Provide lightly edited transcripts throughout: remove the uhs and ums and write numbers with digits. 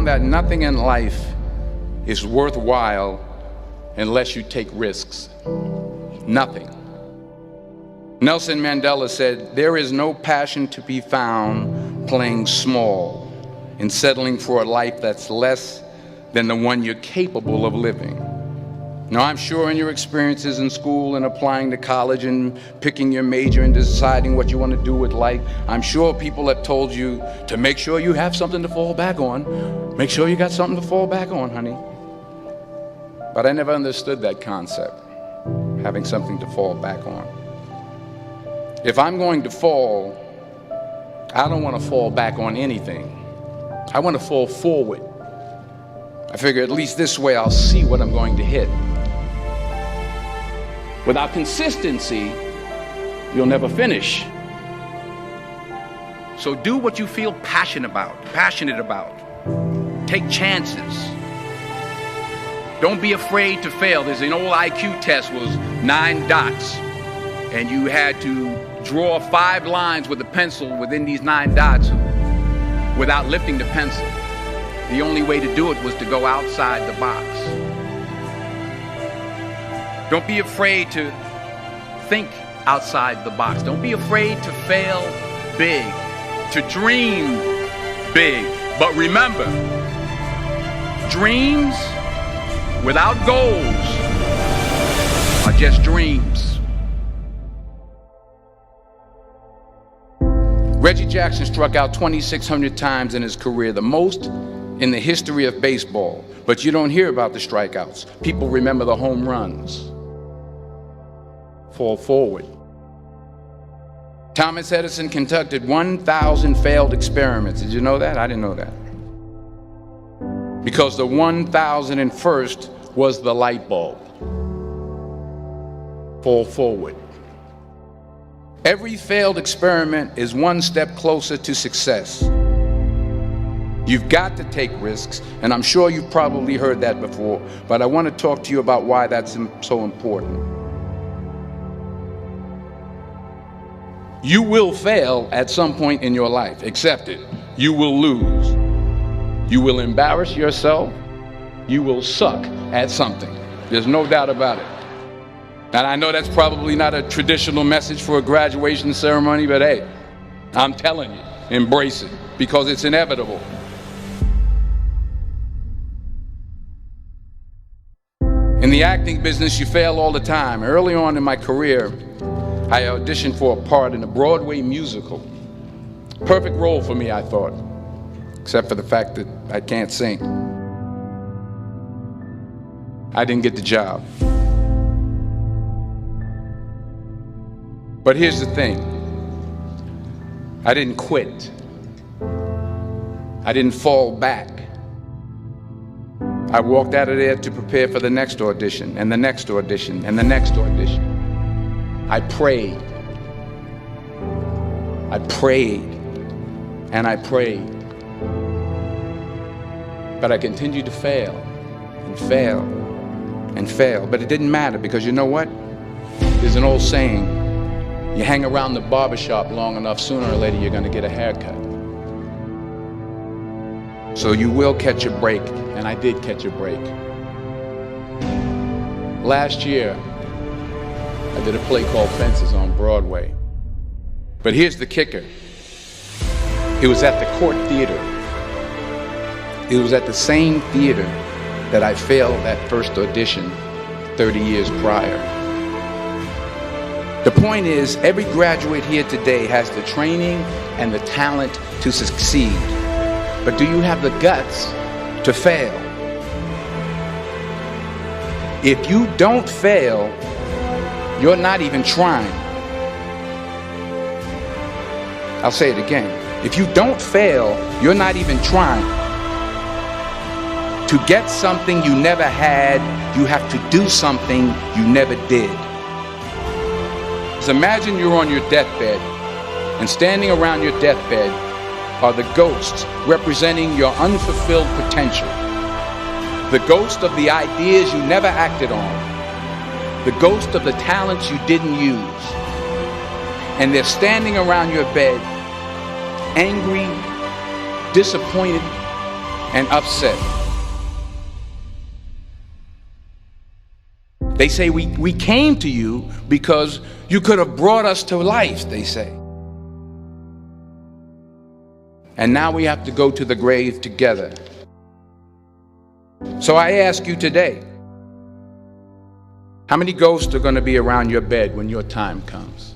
found that nothing in life is worthwhile unless you take risks. Nothing. Nelson Mandela said, "There is no passion to be found playing small and settling for a life that's less than the one you're capable of living." Now, I'm sure in your experiences in school and applying to college and picking your major and deciding what you want to do with life, I'm sure people have told you to make sure you have something to fall back on. Make sure you got something to fall back on, honey. But I never understood that concept, having something to fall back on. If I'm going to fall, I don't want to fall back on anything. I want to fall forward. I figure at least this way I'll see what I'm going to hit. Without consistency, you'll never finish. So do what you feel passionate about. Take chances. Don't be afraid to fail. There's an old IQ test, was 9 dots, and you had to draw 5 lines with a pencil within these 9 dots without lifting the pencil. The only way to do it was to go outside the box. Don't be afraid to think outside the box. Don't be afraid to fail big, to dream big. But remember, dreams without goals are just dreams. Reggie Jackson struck out 2,600 times in his career, the most in the history of baseball. But you don't hear about the strikeouts. People remember the home runs. Fall forward. Thomas Edison conducted 1,000 failed experiments. Did you know that? I didn't know that. Because the 1,001st was the light bulb. Fall forward. Every failed experiment is one step closer to success. You've got to take risks, and I'm sure you've probably heard that before, but I want to talk to you about why that's so important. You will fail at some point in your life. Accept it. You will lose. You will embarrass yourself. You will suck at something. There's no doubt about it. And I know that's probably not a traditional message for a graduation ceremony, but hey, I'm telling you, embrace it, because it's inevitable. In the acting business, you fail all the time. Early on in my career, I auditioned for a part in a Broadway musical. Perfect role for me, I thought, except for the fact that I can't sing. I didn't get the job. But here's the thing. I didn't quit. I didn't fall back. I walked out of there to prepare for the next audition, and the next audition, and the next audition. I prayed. I prayed, and I prayed. But I continued to fail, and fail, and fail. But it didn't matter, because you know what? There's an old saying, you hang around the barbershop long enough, sooner or later you're going to get a haircut. So you will catch a break, and I did catch a break. Last year, I did a play called Fences on Broadway. But here's the kicker. It was at the Court Theater. It was at the same theater that I failed that first audition 30 years prior. The point is, every graduate here today has the training and the talent to succeed. But do you have the guts to fail? If you don't fail, you're not even trying. I'll say it again. If you don't fail, you're not even trying. To get something you never had, you have to do something you never did. So imagine you're on your deathbed, and standing around your deathbed are the ghosts representing your unfulfilled potential. The ghost of the ideas you never acted on. The ghost of the talents you didn't use. And they're standing around your bed, angry, disappointed, and upset. They say we came to you because you could have brought us to life, they say. And now we have to go to the grave together. So I ask you today, how many ghosts are going to be around your bed when your time comes?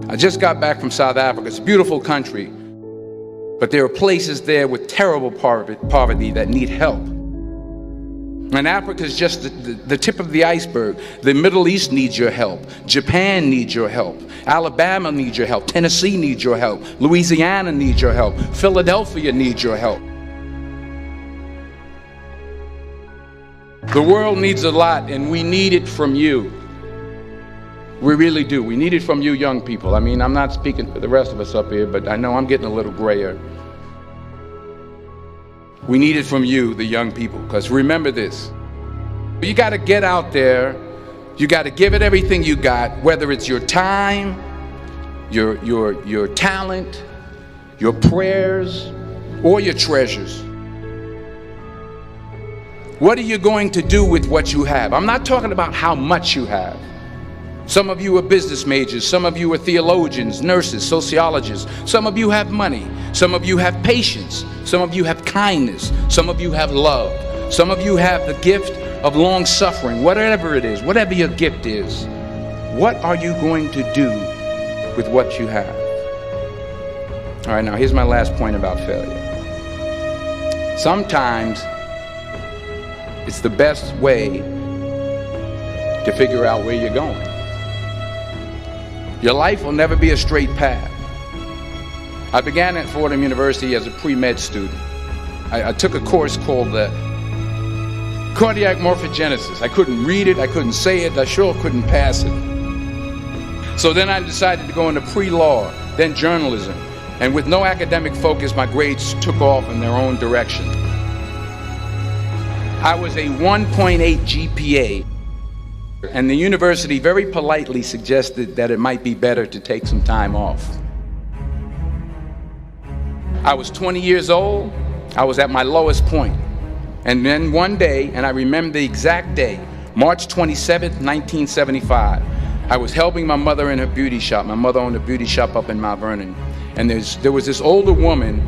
I just got back from South Africa. It's a beautiful country, but there are places there with terrible poverty that need help. And Africa is just the tip of the iceberg. The Middle East needs your help. Japan needs your help. Alabama needs your help. Tennessee needs your help. Louisiana needs your help. Philadelphia needs your help. The world needs a lot, and we need it from you. We really do. We need it from you young people. I mean, I'm not speaking for the rest of us up here, but I know I'm getting a little grayer. We need it from you, the young people, because remember this. You got to get out there. You got to give it everything you got, whether it's your time, your talent, your prayers, or your treasures. What are you going to do with what you have? I'm not talking about how much you have. Some of you are business majors, some of you are theologians, nurses, sociologists, some of you have money, some of you have patience, some of you have kindness, some of you have love, some of you have the gift of long suffering. Whatever it is, whatever your gift is, what are you going to do with what you have? All right, now here's my last point about failure. Sometimes it's the best way to figure out where you're going. Your life will never be a straight path. I began at Fordham University as a pre-med student. I took a course called cardiac morphogenesis. I couldn't read it, I couldn't say it, I sure couldn't pass it. So then I decided to go into pre-law, then journalism. And with no academic focus, my grades took off in their own direction. I was a 1.8 GPA. And the university very politely suggested that it might be better to take some time off. I was 20 years old. I was at my lowest point. And then one day, and I remember the exact day, March 27th, 1975, I was helping my mother in her beauty shop. My mother owned a beauty shop up in Mount Vernon. And there was this older woman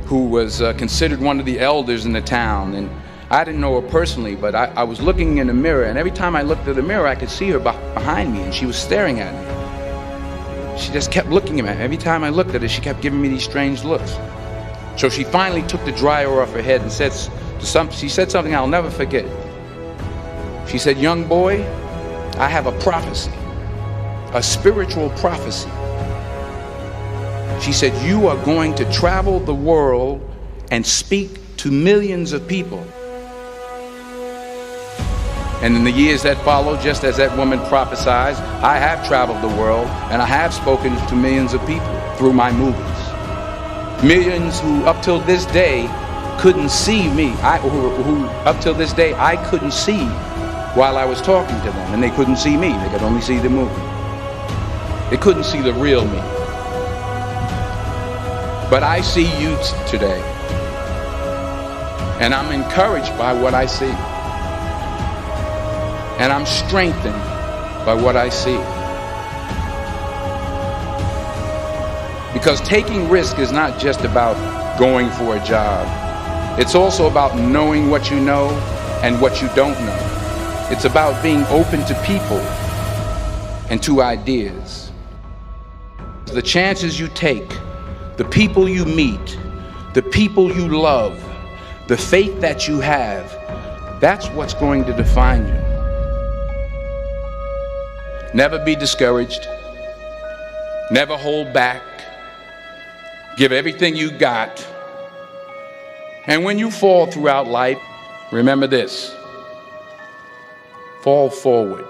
who was considered one of the elders in the town. And I didn't know her personally, but I was looking in the mirror, and every time I looked at the mirror, I could see her behind me, and she was staring at me. She just kept looking at me. Every time I looked at her, she kept giving me these strange looks. So she finally took the dryer off her head and she said something I'll never forget. She said, "Young boy, I have a prophecy, a spiritual prophecy." She said, "You are going to travel the world and speak to millions of people." And in the years that followed, just as that woman prophesied, I have traveled the world and I have spoken to millions of people through my movies. Millions who up till this day couldn't see me, who up till this day I couldn't see while I was talking to them, and they couldn't see me, they could only see the movie. They couldn't see the real me. But I see you today, and I'm encouraged by what I see. And I'm strengthened by what I see. Because taking risk is not just about going for a job. It's also about knowing what you know and what you don't know. It's about being open to people and to ideas. The chances you take, the people you meet, the people you love, the faith that you have, that's what's going to define you. Never be discouraged. Never hold back. Give everything you got. And when you fall throughout life, remember this: fall forward.